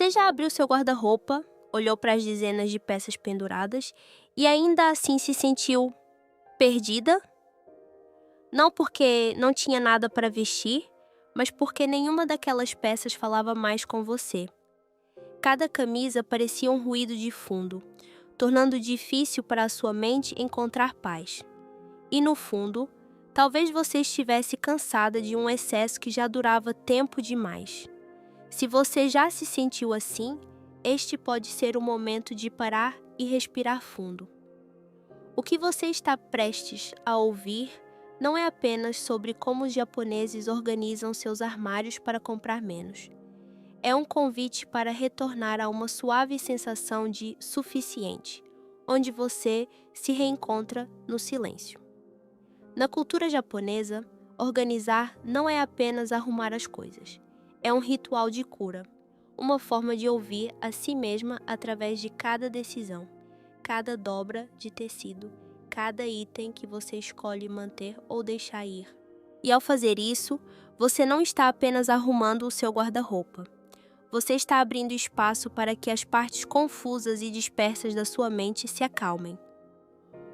Você já abriu seu guarda-roupa, olhou para as dezenas de peças penduradas e ainda assim se sentiu perdida? Não porque não tinha nada para vestir, mas porque nenhuma daquelas peças falava mais com você. Cada camisa parecia um ruído de fundo, tornando difícil para a sua mente encontrar paz. E no fundo, talvez você estivesse cansada de um excesso que já durava tempo demais. Se você já se sentiu assim, este pode ser o momento de parar e respirar fundo. O que você está prestes a ouvir não é apenas sobre como os japoneses organizam seus armários para comprar menos. É um convite para retornar a uma suave sensação de suficiente, onde você se reencontra no silêncio. Na cultura japonesa, organizar não é apenas arrumar as coisas. É um ritual de cura, uma forma de ouvir a si mesma através de cada decisão, cada dobra de tecido, cada item que você escolhe manter ou deixar ir. E ao fazer isso, você não está apenas arrumando o seu guarda-roupa. Você está abrindo espaço para que as partes confusas e dispersas da sua mente se acalmem.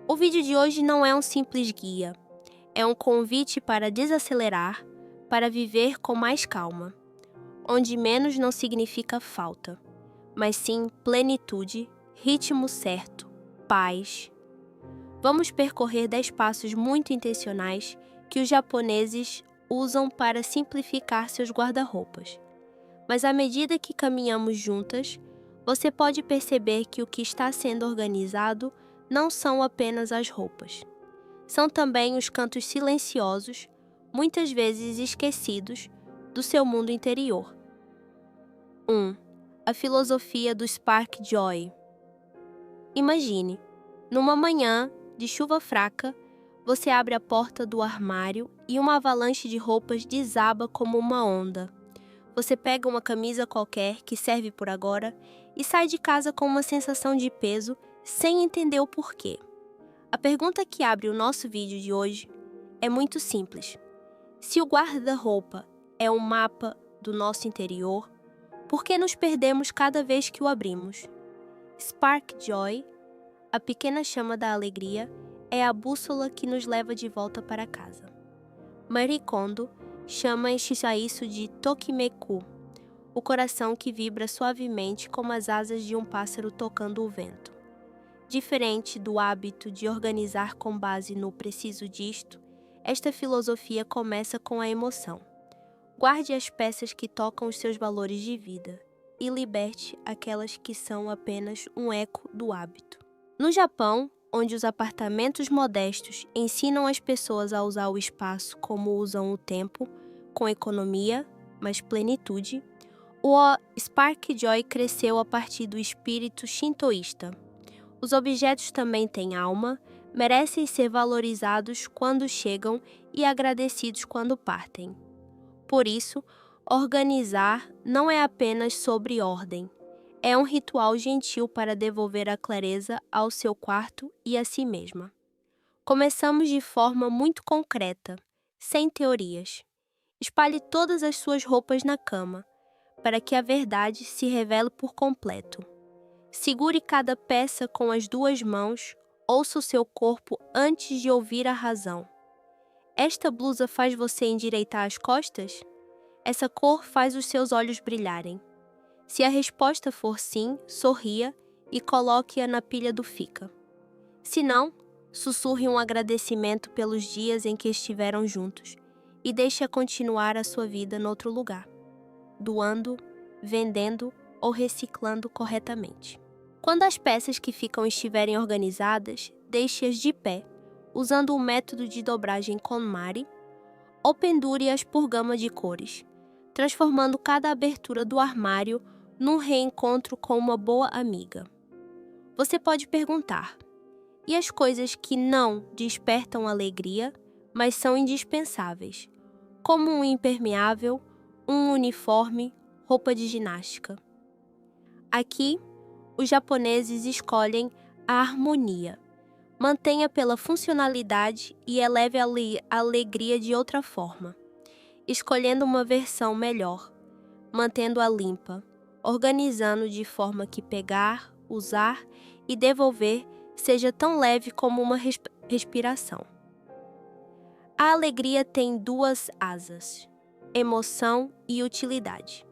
O vídeo de hoje não é um simples guia. É um convite para desacelerar, para viver com mais calma, onde menos não significa falta, mas sim plenitude, ritmo certo, paz. Vamos percorrer 10 passos muito intencionais que os japoneses usam para simplificar seus guarda-roupas. Mas à medida que caminhamos juntas, você pode perceber que o que está sendo organizado não são apenas as roupas. São também os cantos silenciosos, muitas vezes esquecidos, do seu mundo interior. 1. A filosofia do Spark Joy. Imagine, numa manhã de chuva fraca, você abre a porta do armário e uma avalanche de roupas desaba como uma onda. Você pega uma camisa qualquer que serve por agora e sai de casa com uma sensação de peso sem entender o porquê. A pergunta que abre o nosso vídeo de hoje é muito simples. Se o guarda-roupa é um mapa do nosso interior, por que nos perdemos cada vez que o abrimos? Spark Joy, a pequena chama da alegria, é a bússola que nos leva de volta para casa. Marie Kondo chama isso de Tokimeku, o coração que vibra suavemente como as asas de um pássaro tocando o vento. Diferente do hábito de organizar com base no preciso disto, esta filosofia começa com a emoção. Guarde as peças que tocam os seus valores de vida e liberte aquelas que são apenas um eco do hábito. No Japão, onde os apartamentos modestos ensinam as pessoas a usar o espaço como usam o tempo, com economia, mas plenitude, o Spark Joy cresceu a partir do espírito shintoísta. Os objetos também têm alma, merecem ser valorizados quando chegam e agradecidos quando partem. Por isso, organizar não é apenas sobre ordem. É um ritual gentil para devolver a clareza ao seu quarto e a si mesma. Começamos de forma muito concreta, sem teorias. Espalhe todas as suas roupas na cama, para que a verdade se revele por completo. Segure cada peça com as 2 mãos, ouça o seu corpo antes de ouvir a razão. Esta blusa faz você endireitar as costas? Essa cor faz os seus olhos brilharem. Se a resposta for sim, sorria e coloque-a na pilha do fica. Se não, sussurre um agradecimento pelos dias em que estiveram juntos e deixe-a continuar a sua vida noutro lugar, doando, vendendo ou reciclando corretamente. Quando as peças que ficam estiverem organizadas, deixe-as de pé, usando o método de dobragem KonMari, ou pendure-as por gama de cores, transformando cada abertura do armário num reencontro com uma boa amiga. Você pode perguntar: e as coisas que não despertam alegria, mas são indispensáveis, como um impermeável, um uniforme, roupa de ginástica? Aqui, os japoneses escolhem a harmonia. Mantenha pela funcionalidade e eleve a alegria de outra forma, escolhendo uma versão melhor, mantendo-a limpa, organizando de forma que pegar, usar e devolver seja tão leve como uma respiração. A alegria tem duas asas: emoção e utilidade.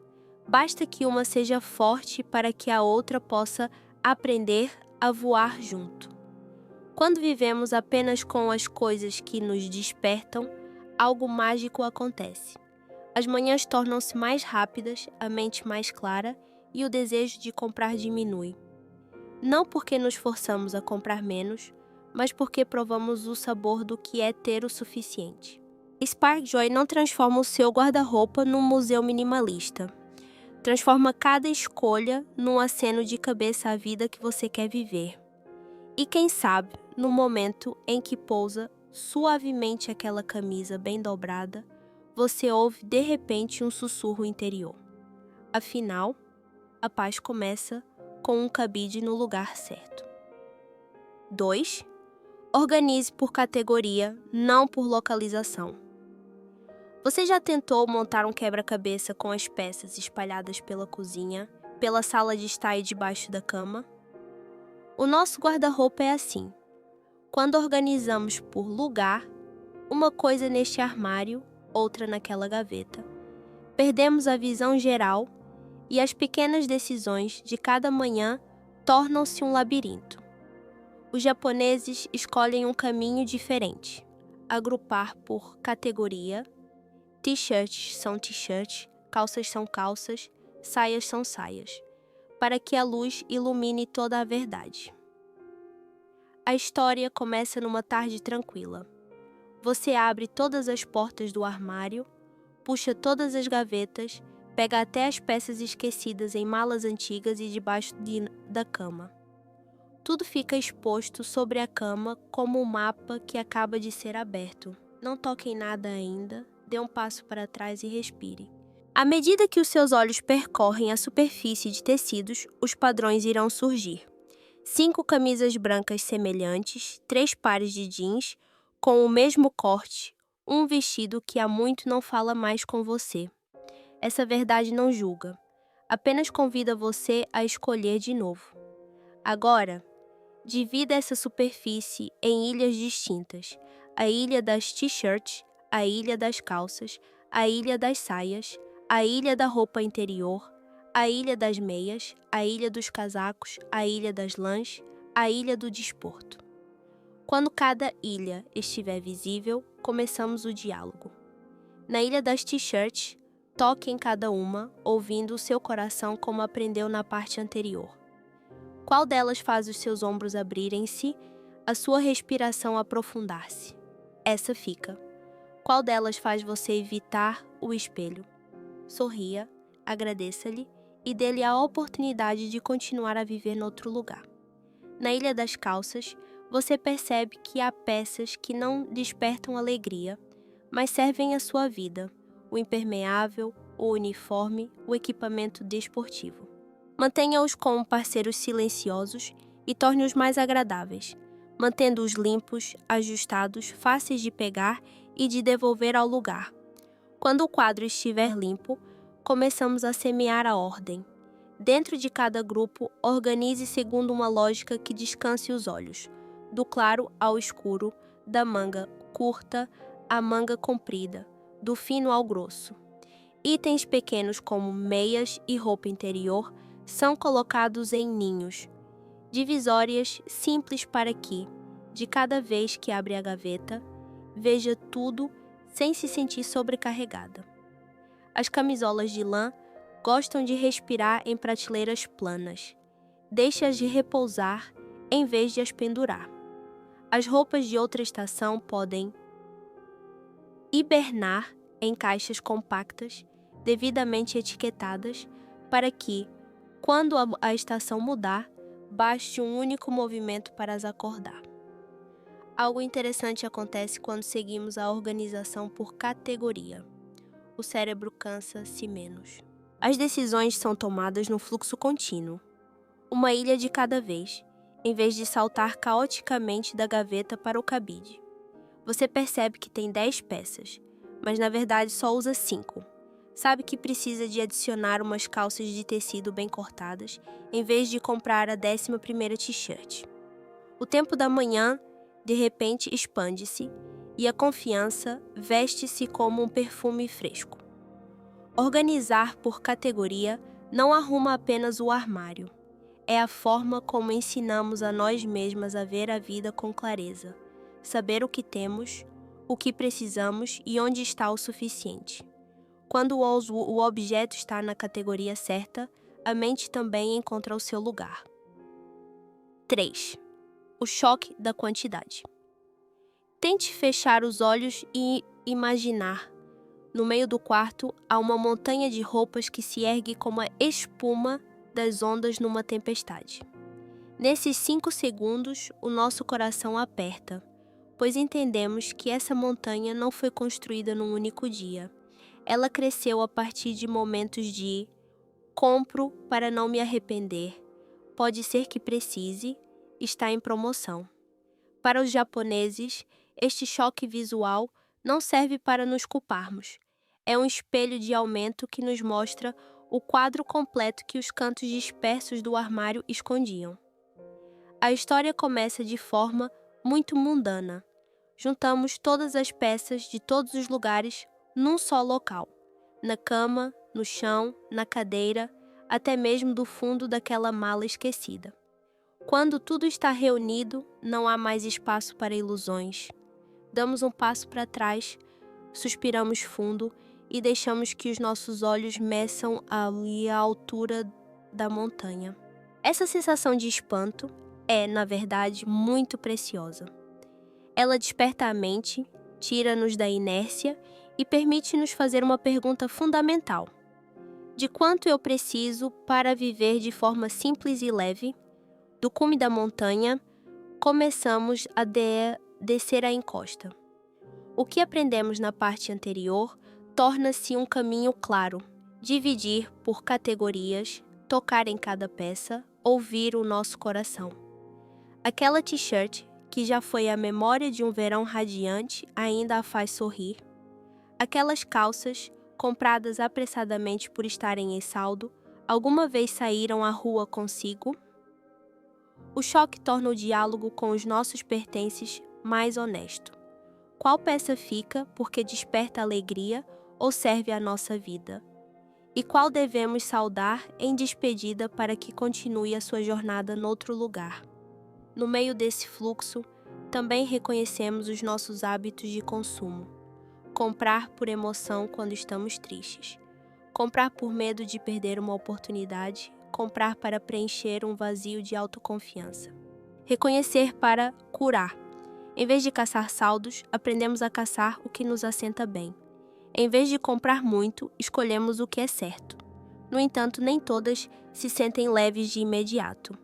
Basta que uma seja forte para que a outra possa aprender a voar junto. Quando vivemos apenas com as coisas que nos despertam, algo mágico acontece. As manhãs tornam-se mais rápidas, a mente mais clara e o desejo de comprar diminui. Não porque nos forçamos a comprar menos, mas porque provamos o sabor do que é ter o suficiente. Spark Joy não transforma o seu guarda-roupa num museu minimalista. Transforma cada escolha num aceno de cabeça à vida que você quer viver. E quem sabe, no momento em que pousa suavemente aquela camisa bem dobrada, você ouve de repente um sussurro interior. Afinal, a paz começa com um cabide no lugar certo. 2. Organize por categoria, não por localização. Você já tentou montar um quebra-cabeça com as peças espalhadas pela cozinha, pela sala de estar e debaixo da cama? O nosso guarda-roupa é assim. Quando organizamos por lugar, uma coisa neste armário, outra naquela gaveta, perdemos a visão geral e as pequenas decisões de cada manhã tornam-se um labirinto. Os japoneses escolhem um caminho diferente: agrupar por categoria. T-shirts são t-shirts, calças são calças, saias são saias, para que a luz ilumine toda a verdade. A história começa numa tarde tranquila. Você abre todas as portas do armário, puxa todas as gavetas, pega até as peças esquecidas em malas antigas e debaixo da cama. Tudo fica exposto sobre a cama como um mapa que acaba de ser aberto. Não toque em nada ainda. Dê um passo para trás e respire. À medida que os seus olhos percorrem a superfície de tecidos, os padrões irão surgir. 5 camisas brancas semelhantes, 3 pares de jeans com o mesmo corte, um vestido que há muito não fala mais com você. Essa verdade não julga, apenas convida você a escolher de novo. Agora, divida essa superfície em ilhas distintas: a ilha das t-shirts, a ilha das calças, a ilha das saias, a ilha da roupa interior, a ilha das meias, a ilha dos casacos, a ilha das lãs, a ilha do desporto. Quando cada ilha estiver visível, começamos o diálogo. Na ilha das t-shirts, toque em cada uma, ouvindo o seu coração como aprendeu na parte anterior. Qual delas faz os seus ombros abrirem-se, a sua respiração aprofundar-se? Essa fica. Qual delas faz você evitar o espelho? Sorria, agradeça-lhe e dê-lhe a oportunidade de continuar a viver noutro lugar. Na ilha das calças, você percebe que há peças que não despertam alegria, mas servem à sua vida: o impermeável, o uniforme, o equipamento desportivo. Mantenha-os como parceiros silenciosos e torne-os mais agradáveis, mantendo-os limpos, ajustados, fáceis de pegar e de devolver ao lugar. Quando o quadro estiver limpo, começamos a semear a ordem. Dentro de cada grupo, organize segundo uma lógica que descanse os olhos, do claro ao escuro, da manga curta à manga comprida, do fino ao grosso. Itens pequenos como meias e roupa interior são colocados em ninhos, divisórias simples para que, de cada vez que abre a gaveta, veja tudo sem se sentir sobrecarregada. As camisolas de lã gostam de respirar em prateleiras planas. Deixe-as de repousar em vez de as pendurar. As roupas de outra estação podem hibernar em caixas compactas, devidamente etiquetadas, para que, quando a estação mudar, baste um único movimento para as acordar. Algo interessante acontece quando seguimos a organização por categoria. O cérebro cansa-se menos. As decisões são tomadas no fluxo contínuo, uma ilha de cada vez, em vez de saltar caoticamente da gaveta para o cabide. Você percebe que tem 10 peças, mas na verdade só usa 5. Sabe que precisa de adicionar umas calças de tecido bem cortadas, em vez de comprar a 11ª t-shirt. O tempo da manhã, de repente, expande-se, e a confiança veste-se como um perfume fresco. Organizar por categoria não arruma apenas o armário. É a forma como ensinamos a nós mesmas a ver a vida com clareza, saber o que temos, o que precisamos e onde está o suficiente. Quando o objeto está na categoria certa, a mente também encontra o seu lugar. 3. O choque da quantidade. Tente fechar os olhos e imaginar. No meio do quarto, há uma montanha de roupas que se ergue como a espuma das ondas numa tempestade. Nesses 5 segundos, o nosso coração aperta, pois entendemos que essa montanha não foi construída num único dia. Ela cresceu a partir de momentos de compro para não me arrepender, pode ser que precise, está em promoção. Para os japoneses, este choque visual não serve para nos culparmos. É um espelho de aumento que nos mostra o quadro completo que os cantos dispersos do armário escondiam. A história começa de forma muito mundana. Juntamos todas as peças de todos os lugares num só local. Na cama, no chão, na cadeira, até mesmo do fundo daquela mala esquecida. Quando tudo está reunido, não há mais espaço para ilusões. Damos um passo para trás, suspiramos fundo e deixamos que os nossos olhos meçam ali a altura da montanha. Essa sensação de espanto é, na verdade, muito preciosa. Ela desperta a mente, tira-nos da inércia e permite-nos fazer uma pergunta fundamental. De quanto eu preciso para viver de forma simples e leve? Do cume da montanha, começamos a descer a encosta. O que aprendemos na parte anterior torna-se um caminho claro. Dividir por categorias, tocar em cada peça, ouvir o nosso coração. Aquela t-shirt, que já foi a memória de um verão radiante, ainda a faz sorrir. Aquelas calças, compradas apressadamente por estarem em saldo, alguma vez saíram à rua consigo? O choque torna o diálogo com os nossos pertences mais honesto. Qual peça fica porque desperta alegria ou serve à nossa vida? E qual devemos saudar em despedida para que continue a sua jornada noutro lugar? No meio desse fluxo, também reconhecemos os nossos hábitos de consumo. Comprar por emoção quando estamos tristes. Comprar por medo de perder uma oportunidade. Comprar para preencher um vazio de autoconfiança. Reconhecer para curar. Em vez de caçar saldos, aprendemos a caçar o que nos assenta bem. Em vez de comprar muito, escolhemos o que é certo. No entanto, nem todas se sentem leves de imediato.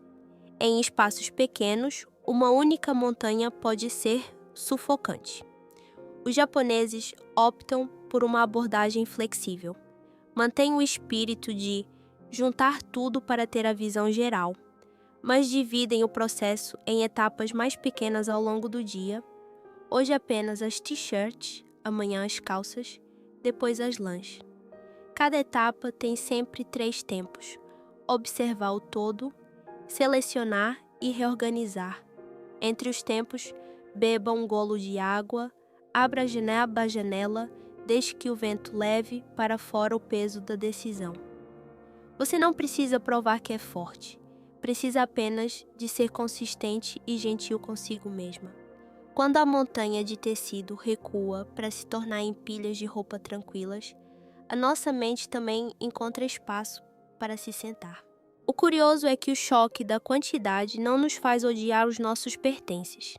Em espaços pequenos, uma única montanha pode ser sufocante. Os japoneses optam por uma abordagem flexível. Mantêm o espírito de juntar tudo para ter a visão geral, mas dividem o processo em etapas mais pequenas ao longo do dia. Hoje apenas as t-shirts, amanhã as calças, depois as lãs. Cada etapa tem sempre 3 tempos: observar o todo, selecionar e reorganizar. Entre os tempos, beba um golo de água, abra a janela, deixe que o vento leve para fora o peso da decisão. Você não precisa provar que é forte, precisa apenas de ser consistente e gentil consigo mesma. Quando a montanha de tecido recua para se tornar em pilhas de roupa tranquilas, a nossa mente também encontra espaço para se sentar. O curioso é que o choque da quantidade não nos faz odiar os nossos pertences.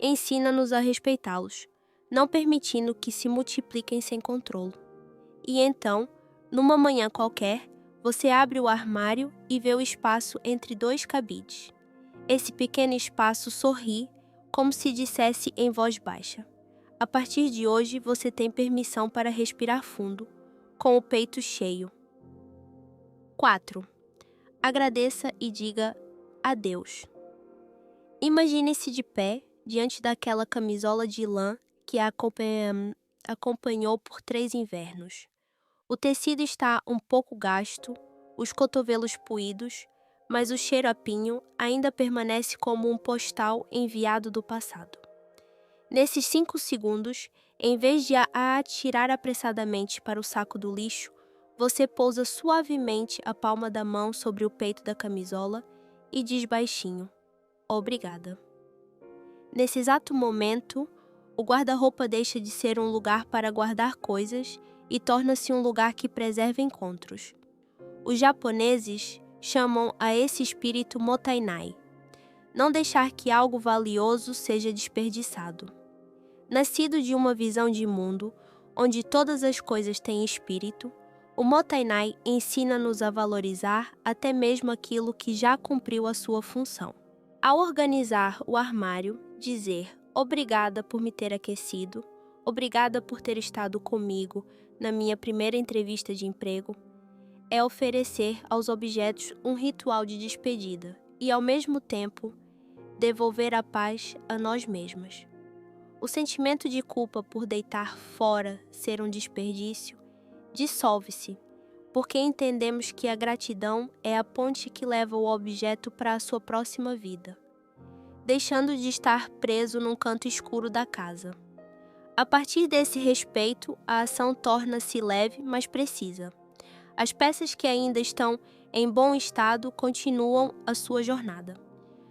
Ensina-nos a respeitá-los, não permitindo que se multipliquem sem controle. E então, numa manhã qualquer, você abre o armário e vê o espaço entre 2 cabides. Esse pequeno espaço sorri, como se dissesse em voz baixa: a partir de hoje você tem permissão para respirar fundo, com o peito cheio. 4. Agradeça e diga adeus. Imagine-se de pé diante daquela camisola de lã que a acompanhou por 3 invernos. O tecido está um pouco gasto, os cotovelos poídos, mas o cheiro a pinho ainda permanece como um postal enviado do passado. Nesses 5 segundos, em vez de a atirar apressadamente para o saco do lixo, você pousa suavemente a palma da mão sobre o peito da camisola e diz baixinho: "Obrigada". Nesse exato momento, o guarda-roupa deixa de ser um lugar para guardar coisas e torna-se um lugar que preserva encontros. Os japoneses chamam a esse espírito motainai. Não deixar que algo valioso seja desperdiçado. Nascido de uma visão de mundo, onde todas as coisas têm espírito, o motainai ensina-nos a valorizar até mesmo aquilo que já cumpriu a sua função. Ao organizar o armário, dizer obrigada por me ter aquecido, obrigada por ter estado comigo na minha primeira entrevista de emprego, é oferecer aos objetos um ritual de despedida e, ao mesmo tempo, devolver a paz a nós mesmas. O sentimento de culpa por deitar fora ser um desperdício dissolve-se, porque entendemos que a gratidão é a ponte que leva o objeto para a sua próxima vida, deixando de estar preso num canto escuro da casa. A partir desse respeito, a ação torna-se leve, mas precisa. As peças que ainda estão em bom estado continuam a sua jornada.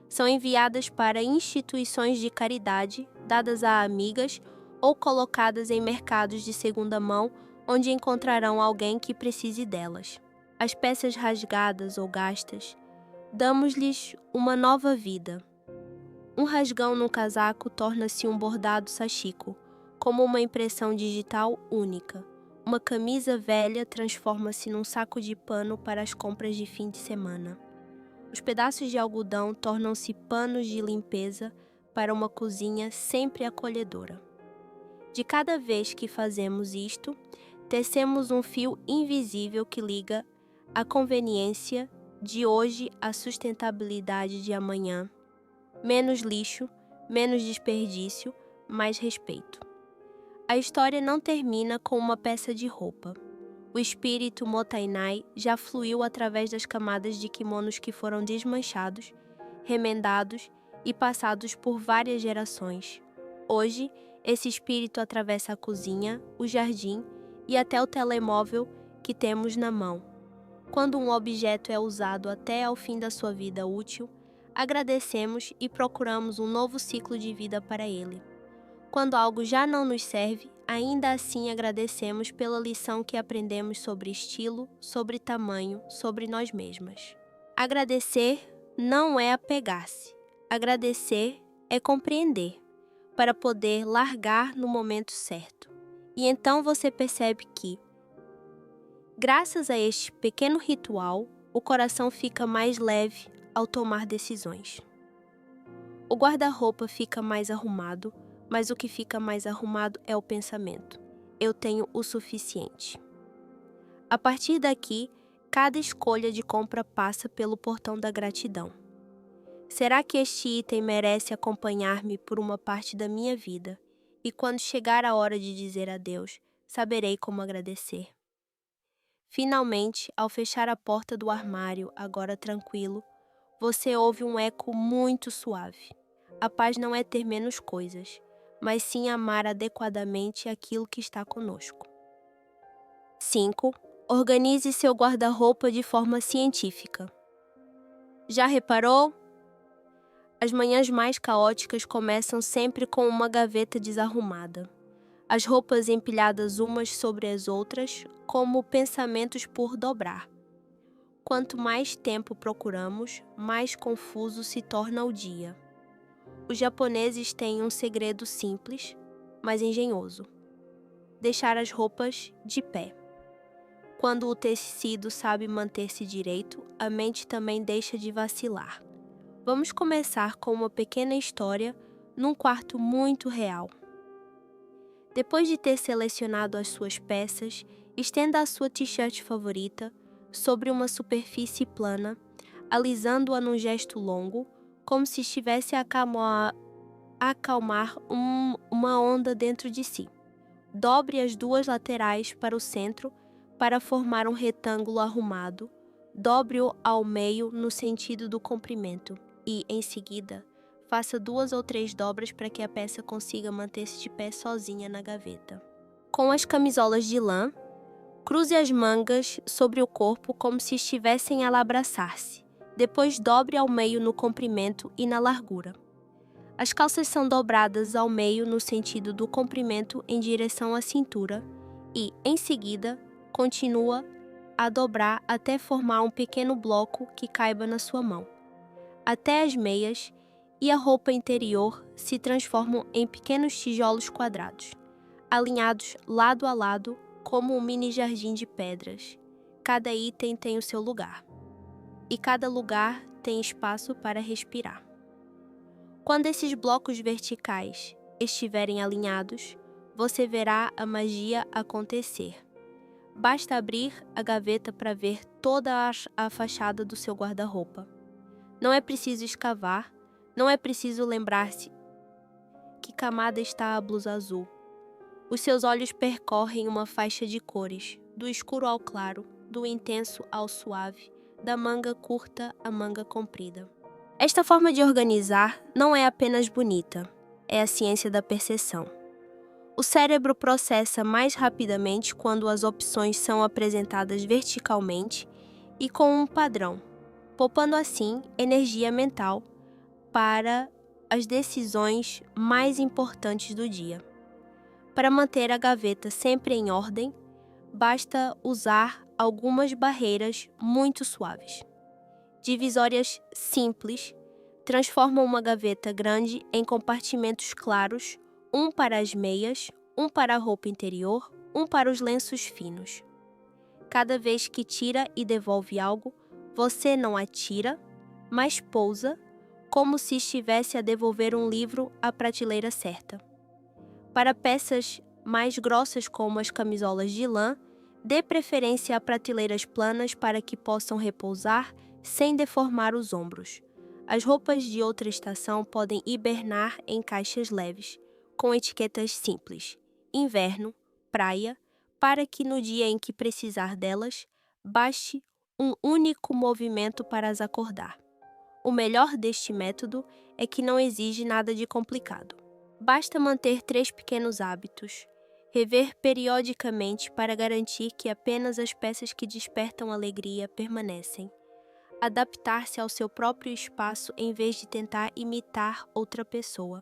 São enviadas para instituições de caridade, dadas a amigas ou colocadas em mercados de segunda mão, onde encontrarão alguém que precise delas. As peças rasgadas ou gastas, damos-lhes uma nova vida. Um rasgão no casaco torna-se um bordado sashiko, como uma impressão digital única. Uma camisa velha transforma-se num saco de pano para as compras de fim de semana. Os pedaços de algodão tornam-se panos de limpeza para uma cozinha sempre acolhedora. De cada vez que fazemos isto, tecemos um fio invisível que liga a conveniência de hoje à sustentabilidade de amanhã. Menos lixo, menos desperdício, mais respeito. A história não termina com uma peça de roupa. O espírito motainai já fluiu através das camadas de kimonos que foram desmanchados, remendados e passados por várias gerações. Hoje, esse espírito atravessa a cozinha, o jardim e até o telemóvel que temos na mão. Quando um objeto é usado até ao fim da sua vida útil, agradecemos e procuramos um novo ciclo de vida para ele. Quando algo já não nos serve, ainda assim agradecemos pela lição que aprendemos sobre estilo, sobre tamanho, sobre nós mesmas. Agradecer não é apegar-se. Agradecer é compreender, para poder largar no momento certo. E então você percebe que, graças a este pequeno ritual, o coração fica mais leve ao tomar decisões. O guarda-roupa fica mais arrumado, mas o que fica mais arrumado é o pensamento. Eu tenho o suficiente. A partir daqui, cada escolha de compra passa pelo portão da gratidão. Será que este item merece acompanhar-me por uma parte da minha vida? E quando chegar a hora de dizer adeus, saberei como agradecer. Finalmente, ao fechar a porta do armário, agora tranquilo, você ouve um eco muito suave. A paz não é ter menos coisas, mas sim amar adequadamente aquilo que está conosco. 5. Organize seu guarda-roupa de forma científica. Já reparou? As manhãs mais caóticas começam sempre com uma gaveta desarrumada. As roupas empilhadas umas sobre as outras, como pensamentos por dobrar. Quanto mais tempo procuramos, mais confuso se torna o dia. Os japoneses têm um segredo simples, mas engenhoso: deixar as roupas de pé. Quando o tecido sabe manter-se direito, a mente também deixa de vacilar. Vamos começar com uma pequena história num quarto muito real. Depois de ter selecionado as suas peças, estenda a sua t-shirt favorita sobre uma superfície plana, alisando-a num gesto longo, como se estivesse a acalmar uma onda dentro de si. Dobre as duas laterais para o centro para formar um retângulo arrumado, dobre-o ao meio no sentido do comprimento e, em seguida, faça 2 ou 3 dobras para que a peça consiga manter-se de pé sozinha na gaveta. Com as camisolas de lã, cruze as mangas sobre o corpo como se estivessem a abraçar-se. Depois dobre ao meio no comprimento e na largura. As calças são dobradas ao meio no sentido do comprimento em direção à cintura e, em seguida, continua a dobrar até formar um pequeno bloco que caiba na sua mão. Até as meias e a roupa interior se transformam em pequenos tijolos quadrados, alinhados lado a lado como um mini jardim de pedras. Cada item tem o seu lugar, e cada lugar tem espaço para respirar. Quando esses blocos verticais estiverem alinhados, você verá a magia acontecer. Basta abrir a gaveta para ver toda a fachada do seu guarda-roupa. Não é preciso escavar, não é preciso lembrar-se que camada está a blusa azul. Os seus olhos percorrem uma faixa de cores, do escuro ao claro, do intenso ao suave, da manga curta à manga comprida. Esta forma de organizar não é apenas bonita, é a ciência da percepção. O cérebro processa mais rapidamente quando as opções são apresentadas verticalmente e com um padrão, poupando assim energia mental para as decisões mais importantes do dia. Para manter a gaveta sempre em ordem, basta usar algumas barreiras muito suaves. Divisórias simples transformam uma gaveta grande em compartimentos claros, um para as meias, um para a roupa interior, um para os lenços finos. Cada vez que tira e devolve algo, você não atira, mas pousa, como se estivesse a devolver um livro à prateleira certa. Para peças mais grossas como as camisolas de lã, dê preferência a prateleiras planas para que possam repousar sem deformar os ombros. As roupas de outra estação podem hibernar em caixas leves, com etiquetas simples, inverno, praia, para que no dia em que precisar delas, baste um único movimento para as acordar. O melhor deste método é que não exige nada de complicado. Basta manter 3 pequenos hábitos, rever periodicamente para garantir que apenas as peças que despertam alegria permanecem. Adaptar-se ao seu próprio espaço em vez de tentar imitar outra pessoa.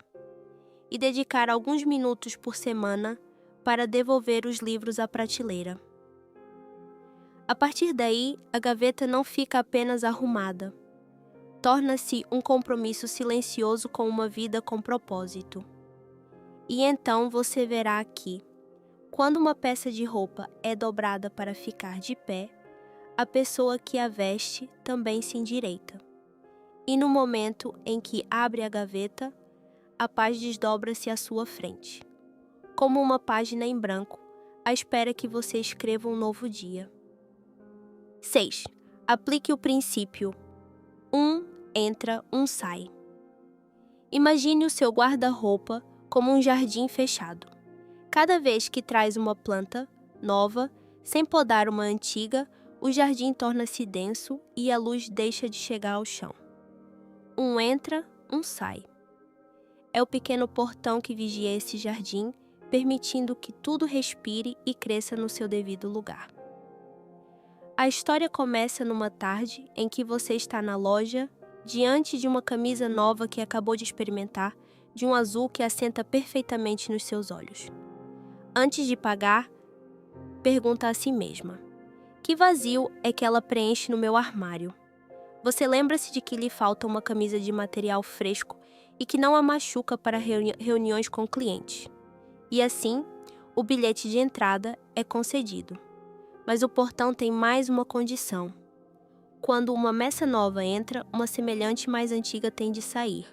E dedicar alguns minutos por semana para devolver os livros à prateleira. A partir daí, a gaveta não fica apenas arrumada. Torna-se um compromisso silencioso com uma vida com propósito. E então você verá que, quando uma peça de roupa é dobrada para ficar de pé, a pessoa que a veste também se endireita. E no momento em que abre a gaveta, a paz desdobra-se à sua frente, como uma página em branco, à espera que você escreva um novo dia. 6. Aplique o princípio: um entra, um sai. Imagine o seu guarda-roupa como um jardim fechado. Cada vez que traz uma planta nova, sem podar uma antiga, o jardim torna-se denso e a luz deixa de chegar ao chão. Um entra, um sai. É o pequeno portão que vigia esse jardim, permitindo que tudo respire e cresça no seu devido lugar. A história começa numa tarde em que você está na loja, diante de uma camisa nova que acabou de experimentar, de um azul que assenta perfeitamente nos seus olhos. Antes de pagar, pergunta a si mesma: que vazio é que ela preenche no meu armário? Você lembra-se de que lhe falta uma camisa de material fresco e que não a machuca para reuniões com clientes. E assim, o bilhete de entrada é concedido. Mas o portão tem mais uma condição. Quando uma meça nova entra, uma semelhante mais antiga tem de sair.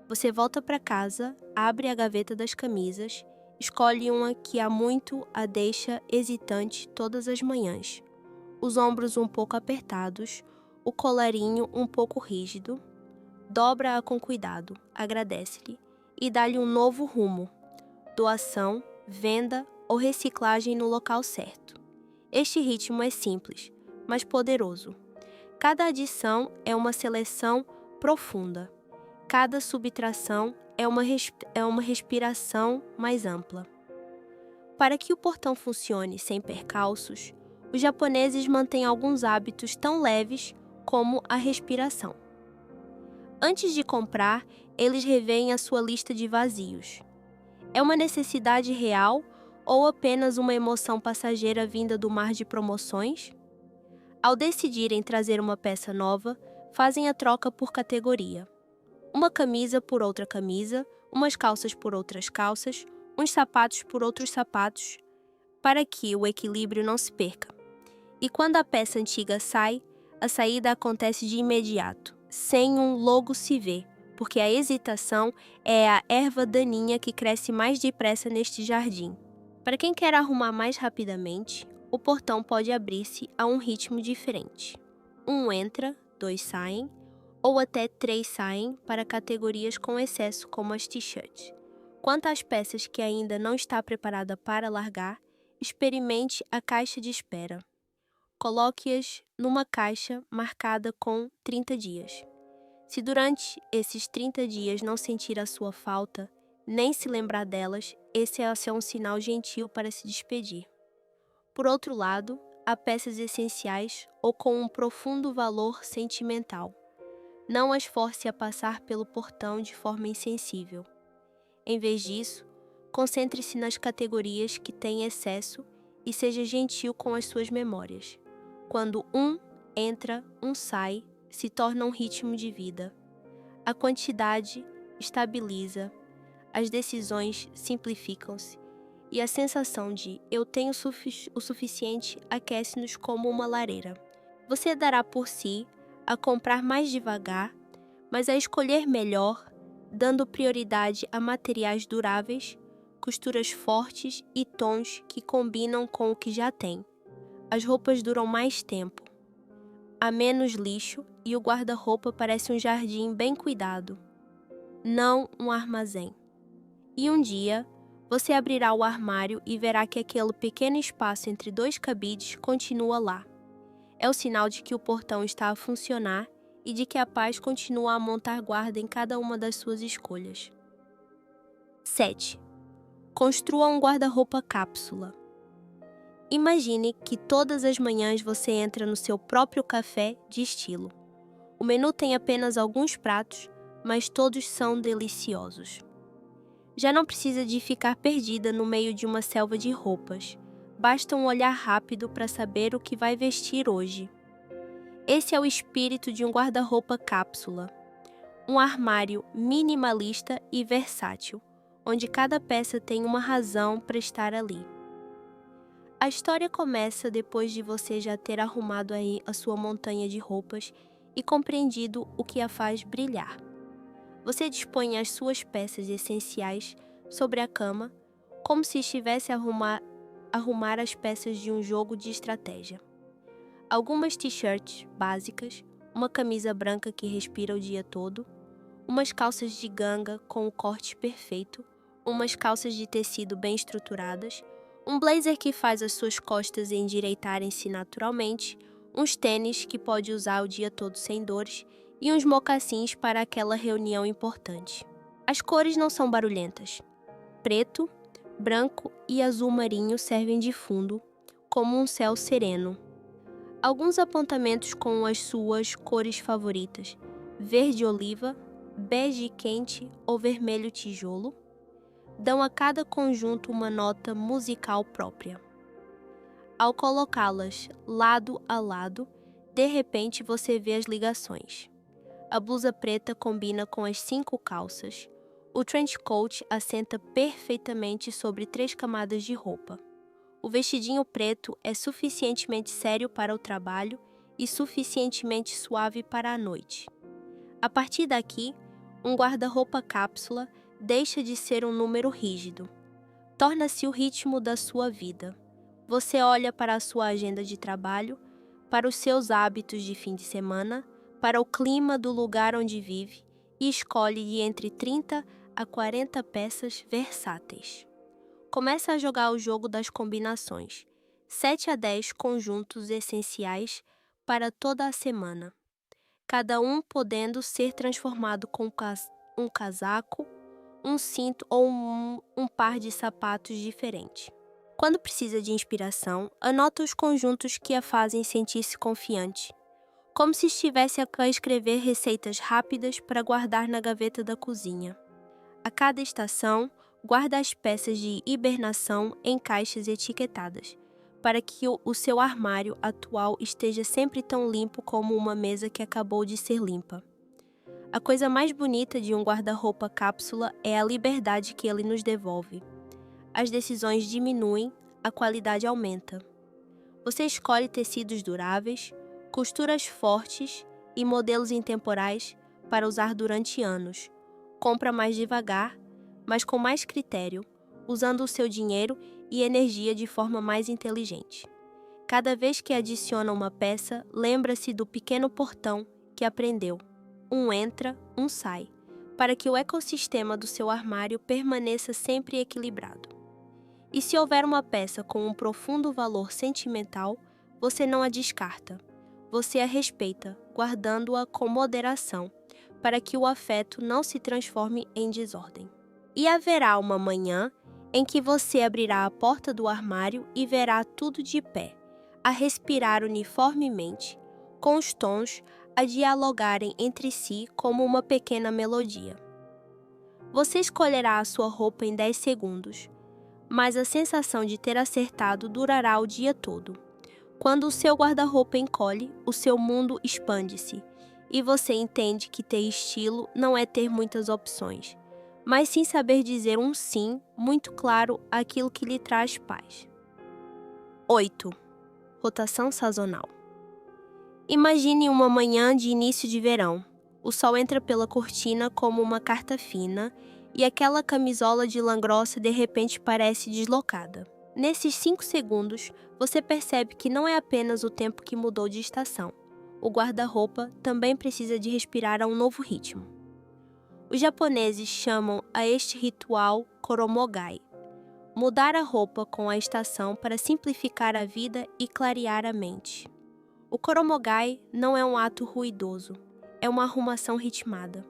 Você volta para casa, abre a gaveta das camisas, escolhe uma que há muito a deixa hesitante todas as manhãs. Os ombros um pouco apertados, o colarinho um pouco rígido. Dobra-a com cuidado, agradece-lhe e dá-lhe um novo rumo: doação, venda ou reciclagem no local certo. Este ritmo é simples, mas poderoso. Cada adição é uma seleção profunda. Cada subtração é uma respiração mais ampla. Para que o portão funcione sem percalços, os japoneses mantêm alguns hábitos tão leves como a respiração. Antes de comprar, eles revêem a sua lista de vazios. É uma necessidade real ou apenas uma emoção passageira vinda do mar de promoções? Ao decidirem trazer uma peça nova, fazem a troca por categoria. Uma camisa por outra camisa, umas calças por outras calças, uns sapatos por outros sapatos, para que o equilíbrio não se perca. E quando a peça antiga sai, a saída acontece de imediato, sem um logo se ver, porque a hesitação é a erva daninha que cresce mais depressa neste jardim. Para quem quer arrumar mais rapidamente, o portão pode abrir-se a um ritmo diferente. Um entra, 2 saem, ou até 3 saem para categorias com excesso, como as t-shirts. Quanto às peças que ainda não está preparada para largar, experimente a caixa de espera. Coloque-as numa caixa marcada com 30 dias. Se durante esses 30 dias não sentir a sua falta, nem se lembrar delas, esse é um sinal gentil para se despedir. Por outro lado, há peças essenciais ou com um profundo valor sentimental. Não as force a passar pelo portão de forma insensível. Em vez disso, concentre-se nas categorias que têm excesso e seja gentil com as suas memórias. Quando um entra, um sai, se torna um ritmo de vida. A quantidade estabiliza, as decisões simplificam-se e a sensação de eu tenho o suficiente aquece-nos como uma lareira. Você dará por si a comprar mais devagar, mas a escolher melhor, dando prioridade a materiais duráveis, costuras fortes e tons que combinam com o que já tem. As roupas duram mais tempo. Há menos lixo e o guarda-roupa parece um jardim bem cuidado, não um armazém. E um dia, você abrirá o armário e verá que aquele pequeno espaço entre 2 cabides continua lá. É o sinal de que o portão está a funcionar e de que a paz continua a montar guarda em cada uma das suas escolhas. 7. Construa um guarda-roupa cápsula. Imagine que todas as manhãs você entra no seu próprio café de estilo. O menu tem apenas alguns pratos, mas todos são deliciosos. Já não precisa de ficar perdida no meio de uma selva de roupas. Basta um olhar rápido para saber o que vai vestir hoje. Esse é o espírito de um guarda-roupa cápsula. Um armário minimalista e versátil, onde cada peça tem uma razão para estar ali. A história começa depois de você já ter arrumado aí a sua montanha de roupas e compreendido o que a faz brilhar. Você dispõe as suas peças essenciais sobre a cama, como se estivesse a arrumar as peças de um jogo de estratégia. Algumas t-shirts básicas, uma camisa branca que respira o dia todo, umas calças de ganga com o corte perfeito, umas calças de tecido bem estruturadas, um blazer que faz as suas costas endireitarem-se naturalmente, uns tênis que pode usar o dia todo sem dores e uns mocassins para aquela reunião importante. As cores não são barulhentas. Preto, branco e azul marinho servem de fundo, como um céu sereno. Alguns apontamentos com as suas cores favoritas: verde oliva, bege quente ou vermelho tijolo, dão a cada conjunto uma nota musical própria. Ao colocá-las lado a lado, de repente você vê as ligações. A blusa preta combina com as 5 calças. O trench coat assenta perfeitamente sobre 3 camadas de roupa. O vestidinho preto é suficientemente sério para o trabalho e suficientemente suave para a noite. A partir daqui, um guarda-roupa cápsula deixa de ser um número rígido. Torna-se o ritmo da sua vida. Você olha para a sua agenda de trabalho, para os seus hábitos de fim de semana, para o clima do lugar onde vive e escolhe de entre 30 a 40 peças versáteis. Começa a jogar o jogo das combinações. 7 a 10 conjuntos essenciais para toda a semana, cada um podendo ser transformado com um casaco, um cinto ou um par de sapatos diferente. Quando precisa de inspiração, anota os conjuntos que a fazem sentir-se confiante, como se estivesse a escrever receitas rápidas para guardar na gaveta da cozinha. A cada estação, guarda as peças de hibernação em caixas etiquetadas, para que o seu armário atual esteja sempre tão limpo como uma mesa que acabou de ser limpa. A coisa mais bonita de um guarda-roupa cápsula é a liberdade que ele nos devolve. As decisões diminuem, a qualidade aumenta. Você escolhe tecidos duráveis, costuras fortes e modelos intemporais para usar durante anos. Compra mais devagar, mas com mais critério, usando o seu dinheiro e energia de forma mais inteligente. Cada vez que adiciona uma peça, lembra-se do pequeno portão que aprendeu. Um entra, um sai, para que o ecossistema do seu armário permaneça sempre equilibrado. E se houver uma peça com um profundo valor sentimental, você não a descarta. Você a respeita, guardando-a com moderação, para que o afeto não se transforme em desordem. E haverá uma manhã em que você abrirá a porta do armário e verá tudo de pé, a respirar uniformemente, com os tons a dialogarem entre si como uma pequena melodia. Você escolherá a sua roupa em 10 segundos, mas a sensação de ter acertado durará o dia todo. Quando o seu guarda-roupa encolhe, o seu mundo expande-se, e você entende que ter estilo não é ter muitas opções, mas sim saber dizer um sim muito claro àquilo que lhe traz paz. 8. Rotação sazonal. Imagine uma manhã de início de verão. O sol entra pela cortina como uma carta fina e aquela camisola de lã grossa de repente parece deslocada. Nesses 5 segundos, você percebe que não é apenas o tempo que mudou de estação. O guarda-roupa também precisa de respirar a um novo ritmo. Os japoneses chamam a este ritual koromogai, mudar a roupa com a estação para simplificar a vida e clarear a mente. O koromogai não é um ato ruidoso, é uma arrumação ritmada.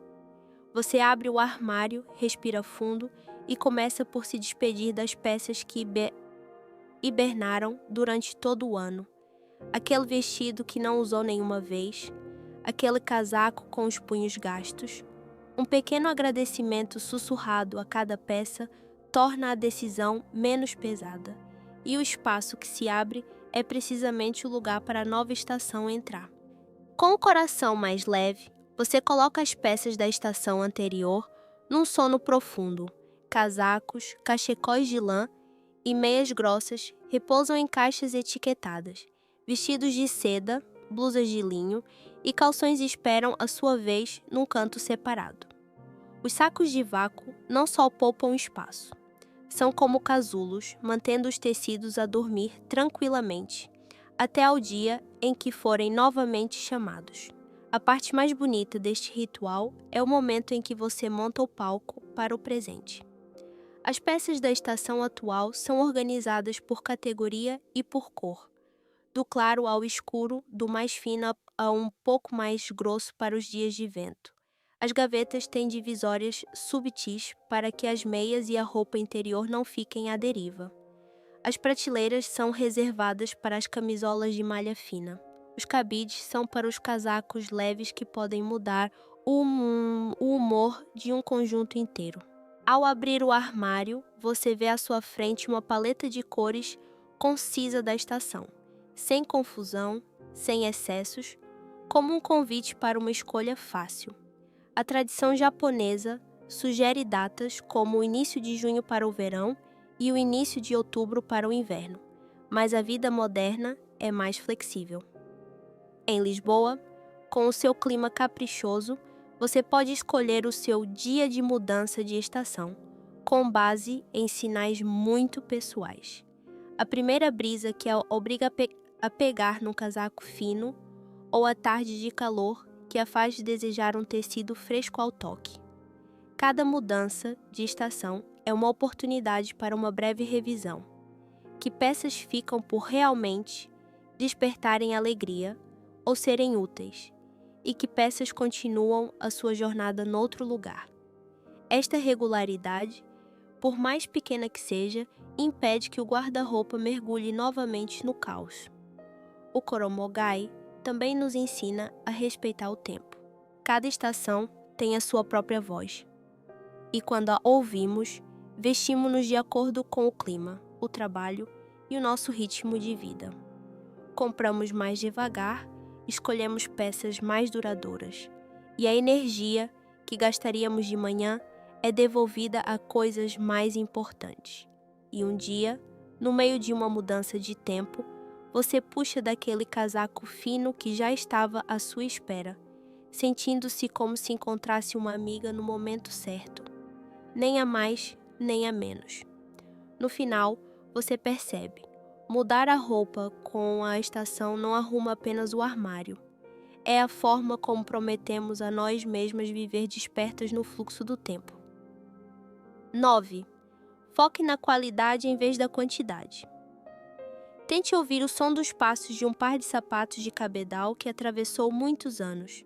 Você abre o armário, respira fundo e começa por se despedir das peças que hibernaram durante todo o ano. Aquele vestido que não usou nenhuma vez, aquele casaco com os punhos gastos. Um pequeno agradecimento sussurrado a cada peça torna a decisão menos pesada, e o espaço que se abre é precisamente o lugar para a nova estação entrar. Com o coração mais leve, você coloca as peças da estação anterior num sono profundo. Casacos, cachecóis de lã e meias grossas repousam em caixas etiquetadas. Vestidos de seda, blusas de linho e calções esperam a sua vez num canto separado. Os sacos de vácuo não só poupam espaço. São como casulos, mantendo os tecidos a dormir tranquilamente, até ao dia em que forem novamente chamados. A parte mais bonita deste ritual é o momento em que você monta o palco para o presente. As peças da estação atual são organizadas por categoria e por cor, do claro ao escuro, do mais fino a um pouco mais grosso para os dias de vento. As gavetas têm divisórias subtis para que as meias e a roupa interior não fiquem à deriva. As prateleiras são reservadas para as camisolas de malha fina. Os cabides são para os casacos leves que podem mudar o humor de um conjunto inteiro. Ao abrir o armário, você vê à sua frente uma paleta de cores concisa da estação, sem confusão, sem excessos, como um convite para uma escolha fácil. A tradição japonesa sugere datas como o início de junho para o verão e o início de outubro para o inverno, mas a vida moderna é mais flexível. Em Lisboa, com o seu clima caprichoso, você pode escolher o seu dia de mudança de estação, com base em sinais muito pessoais. A primeira brisa que a obriga a pegar num casaco fino, ou a tarde de calor que a faz desejar um tecido fresco ao toque. Cada mudança de estação é uma oportunidade para uma breve revisão. que peças ficam por realmente despertarem alegria ou serem úteis, e que peças continuam a sua jornada noutro lugar. Esta regularidade, por mais pequena que seja, impede que o guarda-roupa mergulhe novamente no caos. O Koromogai também nos ensina a respeitar o tempo. Cada estação tem a sua própria voz. E quando a ouvimos, vestimos-nos de acordo com o clima, o trabalho e o nosso ritmo de vida. Compramos mais devagar, escolhemos peças mais duradouras. E a energia que gastaríamos de manhã é devolvida a coisas mais importantes. E um dia, no meio de uma mudança de tempo, você puxa daquele casaco fino que já estava à sua espera, sentindo-se como se encontrasse uma amiga no momento certo. Nem a mais, nem a menos. No final, você percebe, mudar a roupa com a estação não arruma apenas o armário. É a forma como prometemos a nós mesmas viver despertas no fluxo do tempo. 9. Foque na qualidade em vez da quantidade. Tente ouvir o som dos passos de um par de sapatos de cabedal que atravessou muitos anos.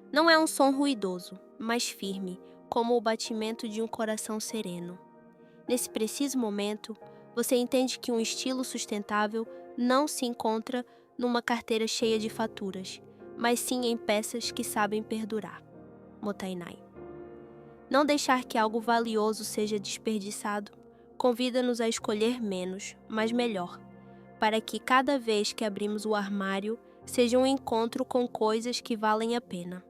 Não é um som ruidoso, mas firme, como o batimento de um coração sereno. Nesse preciso momento, você entende que um estilo sustentável não se encontra numa carteira cheia de faturas, mas sim em peças que sabem perdurar. Mottainai. Não deixar que algo valioso seja desperdiçado convida-nos a escolher menos, mas melhor, para que cada vez que abrimos o armário seja um encontro com coisas que valem a pena.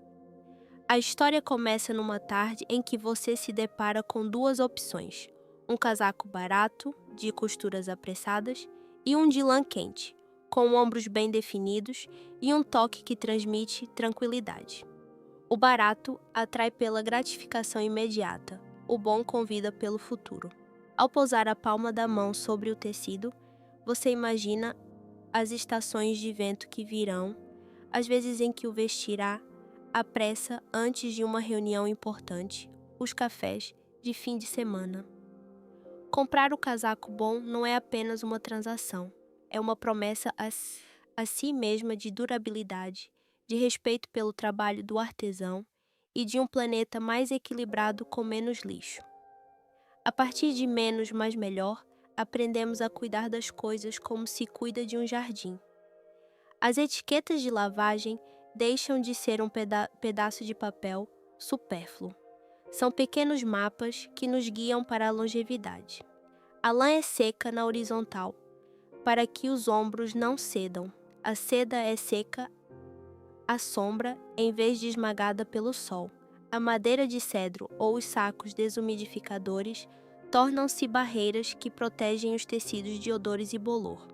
A história começa numa tarde em que você se depara com duas opções: um casaco barato, de costuras apressadas, e um de lã quente, com ombros bem definidos e um toque que transmite tranquilidade. O barato atrai pela gratificação imediata, o bom convida pelo futuro. Ao pousar a palma da mão sobre o tecido, você imagina as estações de vento que virão, as vezes em que o vestirá, a pressa antes de uma reunião importante, os cafés de fim de semana. Comprar o casaco bom não é apenas uma transação, é uma promessa a si mesma de durabilidade, de respeito pelo trabalho do artesão e de um planeta mais equilibrado com menos lixo. A partir de menos, mas melhor, aprendemos a cuidar das coisas como se cuida de um jardim. As etiquetas de lavagem deixam de ser um pedaço de papel supérfluo. São pequenos mapas que nos guiam para a longevidade. A lã é seca na horizontal, para que os ombros não cedam. A seda é seca à sombra em vez de esmagada pelo sol. A madeira de cedro ou os sacos desumidificadores tornam-se barreiras que protegem os tecidos de odores e bolor.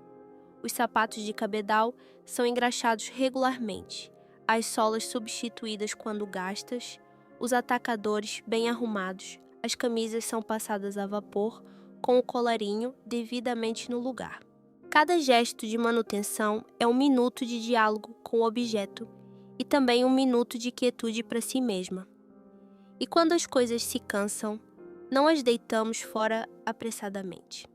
Os sapatos de cabedal são engraxados regularmente, as solas substituídas quando gastas, os atacadores bem arrumados, as camisas são passadas a vapor com o colarinho devidamente no lugar. Cada gesto de manutenção é um minuto de diálogo com o objeto e também um minuto de quietude para si mesma. E quando as coisas se cansam, não as deitamos fora apressadamente.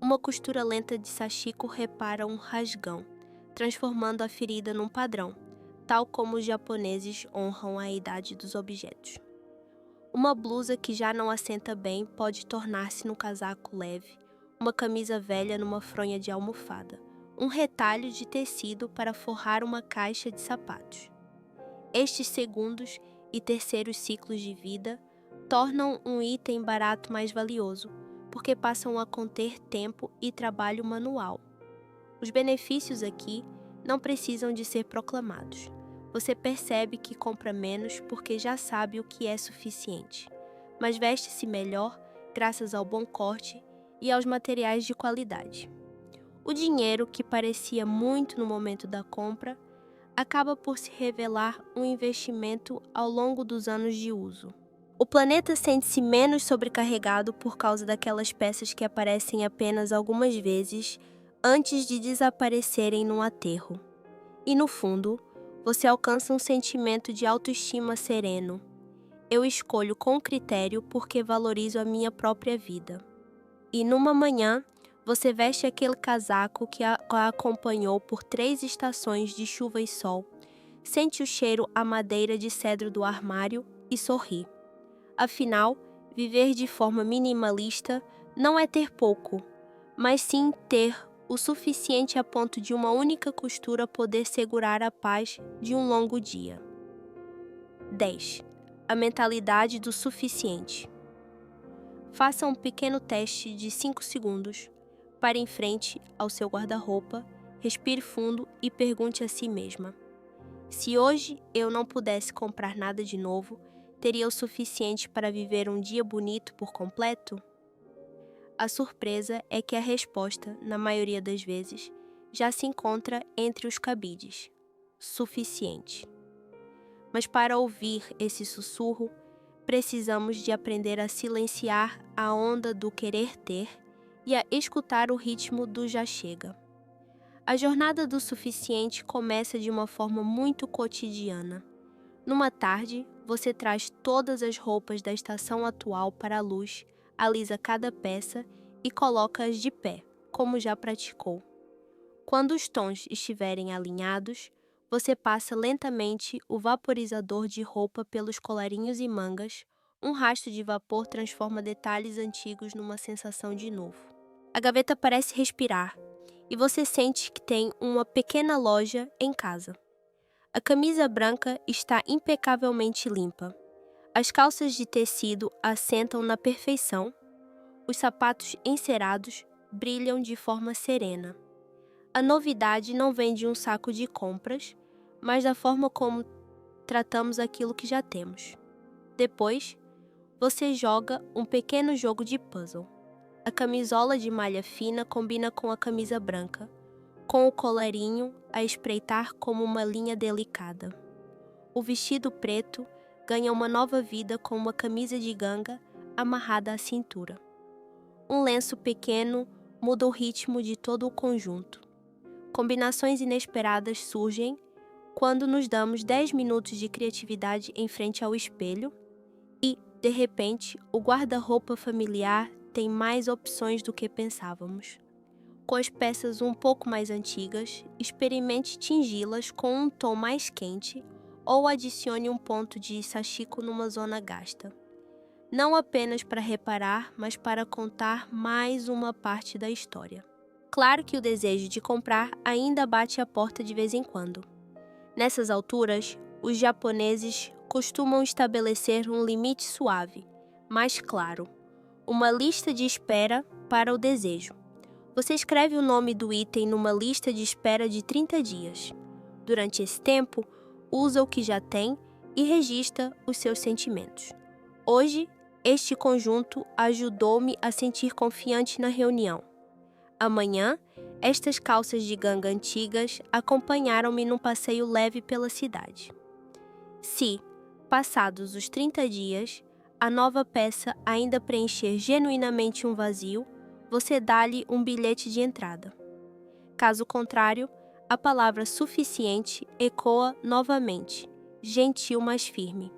Uma costura lenta de sashiko repara um rasgão, transformando a ferida num padrão, tal como os japoneses honram a idade dos objetos. Uma blusa que já não assenta bem pode tornar-se num casaco leve, uma camisa velha numa fronha de almofada, um retalho de tecido para forrar uma caixa de sapatos. Estes segundos e terceiros ciclos de vida tornam um item barato mais valioso, porque passam a conter tempo e trabalho manual. Os benefícios aqui não precisam de ser proclamados. Você percebe que compra menos porque já sabe o que é suficiente, mas veste-se melhor graças ao bom corte e aos materiais de qualidade. O dinheiro, que parecia muito no momento da compra, acaba por se revelar um investimento ao longo dos anos de uso. O planeta sente-se menos sobrecarregado por causa daquelas peças que aparecem apenas algumas vezes antes de desaparecerem num aterro. E no fundo, você alcança um sentimento de autoestima sereno. Eu escolho com critério porque valorizo a minha própria vida. E numa manhã, Você veste aquele casaco que a acompanhou por 3 estações de chuva e sol, sente o cheiro à madeira de cedro do armário e sorri. Afinal, viver de forma minimalista não é ter pouco, mas sim ter o suficiente a ponto de uma única costura poder segurar a paz de um longo dia. 10. A mentalidade do suficiente. Faça um pequeno teste de 5 segundos. Pare em frente ao seu guarda-roupa, respire fundo e pergunte a si mesma: se hoje eu não pudesse comprar nada de novo, teria o suficiente para viver um dia bonito por completo? A surpresa é que a resposta, na maioria das vezes, já se encontra entre os cabides: suficiente. Mas para ouvir esse sussurro, precisamos de aprender a silenciar a onda do querer ter e a escutar o ritmo do já chega. A jornada do suficiente começa de uma forma muito cotidiana. Numa tarde, você traz todas as roupas da estação atual para a luz, alisa cada peça e coloca-as de pé, como já praticou. Quando os tons estiverem alinhados, você passa lentamente o vaporizador de roupa pelos colarinhos e mangas. Um rastro de vapor transforma detalhes antigos numa sensação de novo. A gaveta parece respirar e você sente que tem uma pequena loja em casa. A camisa branca está impecavelmente limpa. As calças de tecido assentam na perfeição. Os sapatos encerados brilham de forma serena. A novidade não vem de um saco de compras, mas da forma como tratamos aquilo que já temos. Depois, você joga um pequeno jogo de puzzle. A camisola de malha fina combina com a camisa branca, com o colarinho a espreitar como uma linha delicada. O vestido preto ganha uma nova vida com uma camisa de ganga amarrada à cintura. Um lenço pequeno muda o ritmo de todo o conjunto. Combinações inesperadas surgem quando nos damos 10 minutos de criatividade em frente ao espelho e, de repente, o guarda-roupa familiar tem mais opções do que pensávamos. Com as peças um pouco mais antigas, experimente tingi-las com um tom mais quente ou adicione um ponto de sashiko numa zona gasta. Não apenas para reparar, mas para contar mais uma parte da história. Claro que o desejo de comprar ainda bate a porta de vez em quando. Nessas alturas, os japoneses costumam estabelecer um limite suave, mas claro, uma lista de espera para o desejo. Você escreve o nome do item numa lista de espera de 30 dias. Durante esse tempo, usa o que já tem e registra os seus sentimentos. Hoje, este conjunto ajudou-me a sentir confiante na reunião. Amanhã, estas calças de ganga antigas acompanharam-me num passeio leve pela cidade. Se, passados os 30 dias, a nova peça ainda preencher genuinamente um vazio, você dá-lhe um bilhete de entrada. Caso contrário, a palavra suficiente ecoa novamente, gentil mas firme.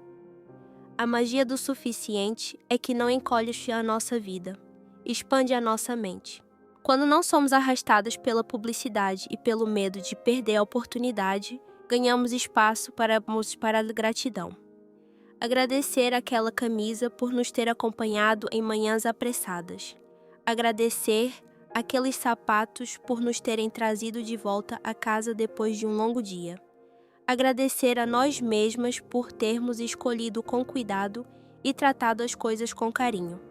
A magia do suficiente é que não encolhe a nossa vida, expande a nossa mente. Quando não somos arrastadas pela publicidade e pelo medo de perder a oportunidade, ganhamos espaço para a gratidão. Agradecer aquela camisa por nos ter acompanhado em manhãs apressadas. Agradecer aqueles sapatos por nos terem trazido de volta a casa depois de um longo dia. Agradecer a nós mesmas por termos escolhido com cuidado e tratado as coisas com carinho.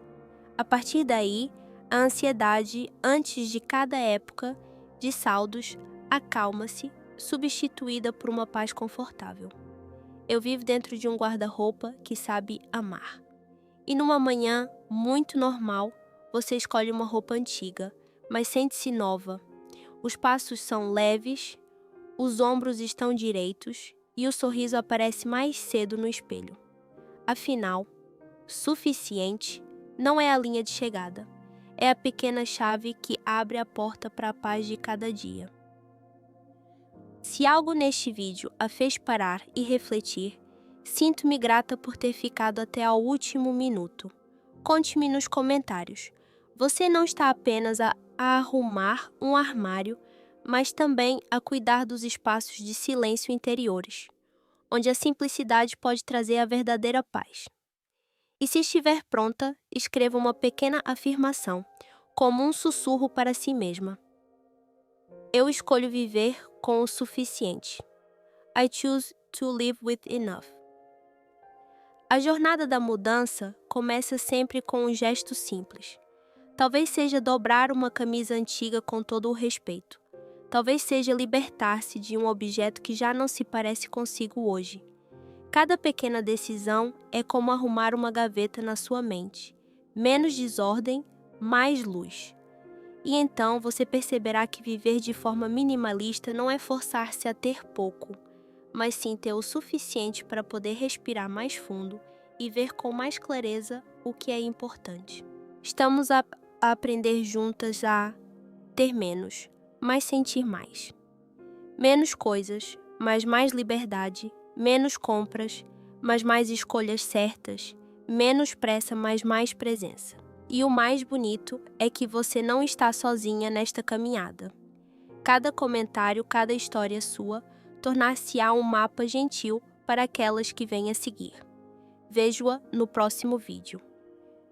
A partir daí, a ansiedade, antes de cada época de saldos, acalma-se, substituída por uma paz confortável. Eu vivo dentro de um guarda-roupa que sabe amar. E numa manhã muito normal, você escolhe uma roupa antiga, mas sente-se nova. Os passos são leves, os ombros estão direitos e o sorriso aparece mais cedo no espelho. Afinal, suficiente não é a linha de chegada. É a pequena chave que abre a porta para a paz de cada dia. Se algo neste vídeo a fez parar e refletir, sinto-me grata por ter ficado até ao último minuto. Conte-me nos comentários. Você não está apenas a arrumar um armário, mas também a cuidar dos espaços de silêncio interiores, onde a simplicidade pode trazer a verdadeira paz. E se estiver pronta, escreva uma pequena afirmação, como um sussurro para si mesma. Eu escolho viver com o suficiente. I choose to live with enough. A jornada da mudança começa sempre com um gesto simples. Talvez seja dobrar uma camisa antiga com todo o respeito. Talvez seja libertar-se de um objeto que já não se parece consigo hoje. Cada pequena decisão é como arrumar uma gaveta na sua mente. Menos desordem, mais luz. E então você perceberá que viver de forma minimalista não é forçar-se a ter pouco, mas sim ter o suficiente para poder respirar mais fundo e ver com mais clareza o que é importante. Estamos a aprender juntas a ter menos, mas sentir mais. Menos coisas, mas mais liberdade. Menos compras, mas mais escolhas certas. Menos pressa, mas mais presença. E o mais bonito é que você não está sozinha nesta caminhada. Cada comentário, cada história sua, tornar-se-á um mapa gentil para aquelas que vêm a seguir. Vejo-a no próximo vídeo.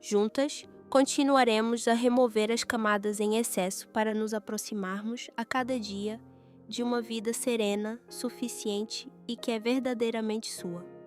Juntas, continuaremos a remover as camadas em excesso para nos aproximarmos a cada dia de uma vida serena, suficiente e que é verdadeiramente sua.